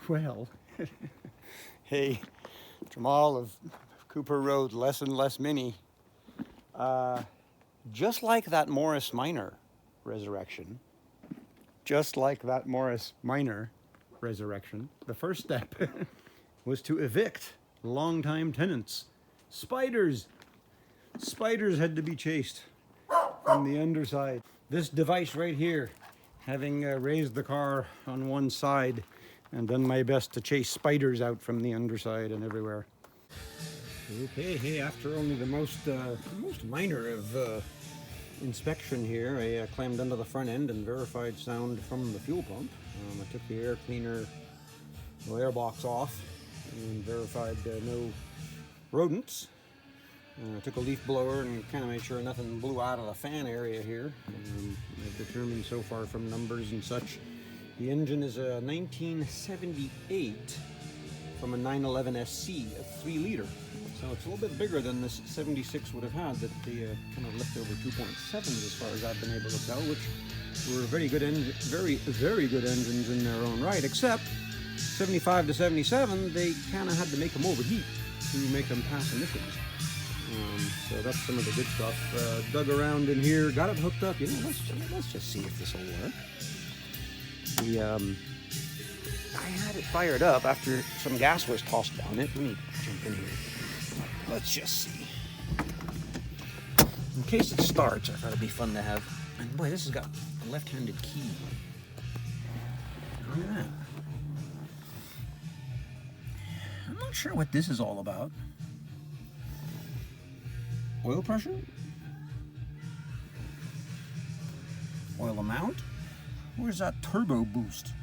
Well, hey, Jemal of Cooper Road, Less and Less Mini. Just like that Morris Minor resurrection, the first step was to evict longtime tenants. Spiders had to be chased from the underside. This device right here, having raised the car on one side and done my best to chase spiders out from the underside and everywhere. Okay, hey, after only the most minor of inspection here, I climbed under the front end and verified sound from the fuel pump. I took the air cleaner, the air box off, and verified no rodents. I took a leaf blower and kind of made sure nothing blew out of the fan area here. I've determined so far from numbers and such, the engine is a 1978 from a 911 SC, a 3 liter. So it's a little bit bigger than this 76 would have had, that the kind of leftover 2.7s as far as I've been able to tell, which were very good engines in their own right, except 75 to 77, they kind of had to make them overheat to make them pass emissions. So that's some of the good stuff. Dug around in here, got it hooked up. You know, let's just see if this will work. I had it fired up after some gas was tossed down it. Let me jump in here. Let's just see. In case it starts, I thought it'd be fun to have. And boy, this has got a left-handed key. Look at that. I'm not sure what this is all about. Oil pressure? Oil amount? Where's that turbo boost?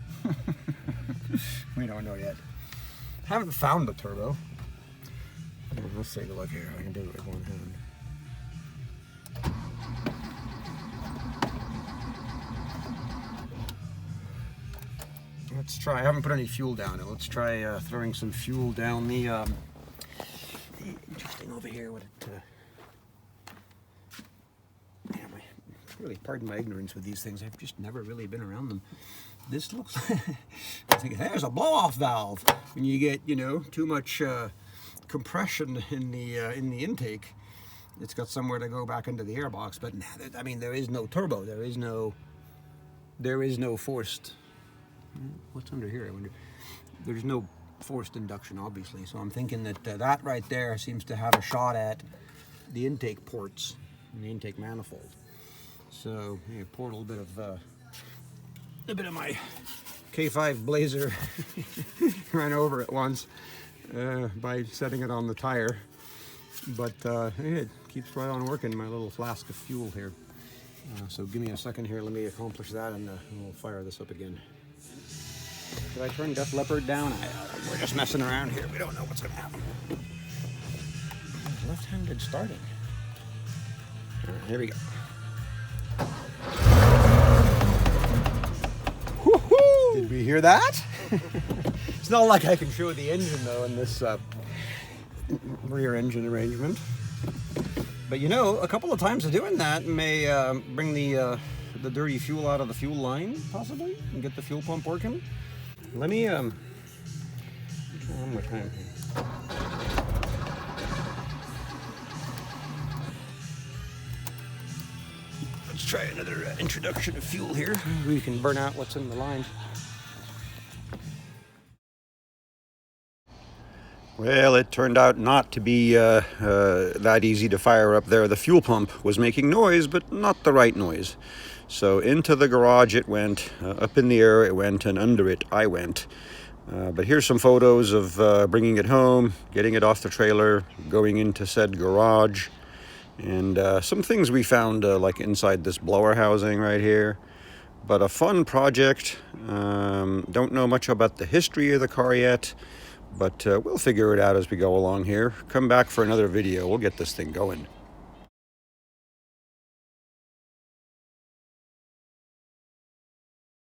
We don't know yet. Haven't found the turbo. Let's take a look here. I can do it with one hand. Let's try. I haven't put any fuel down it. Let's try throwing some fuel down the interesting over here. What it? Really, pardon my ignorance with these things. I've just never really been around them. This looks. I think there's a blow-off valve. When you get, you know, too much compression in the intake, it's got somewhere to go back into the airbox. But nah, I mean, there is no turbo. There is no forced. What's under here? I wonder. There's no forced induction, obviously. So I'm thinking that that right there seems to have a shot at the intake ports and the intake manifold. So I poured a little bit of my K5 Blazer ran over it once by setting it on the tire, but it keeps right on working, my little flask of fuel here. So give me a second here, let me accomplish that, and we'll fire this up again. Should I turn Def Leppard down? We're just messing around here. We don't know what's going to happen. Left-handed starting. All right, here we go. Woohoo! Did we hear that? It's not like I can show the engine though in this rear engine arrangement. But you know, a couple of times of doing that may bring the dirty fuel out of the fuel line, possibly, and get the fuel pump working. Let me try one more time here. Let's try another introduction of fuel here. We can burn out what's in the line. Well, it turned out not to be that easy to fire up there. The fuel pump was making noise, but not the right noise. So into the garage it went, up in the air it went, and under it I went. But here's some photos of bringing it home, getting it off the trailer, going into said garage. And some things we found like inside this blower housing right here. But a fun project. Don't know much about the history of the car yet, but we'll figure it out as we go along here. Come back for another video. We'll get this thing going.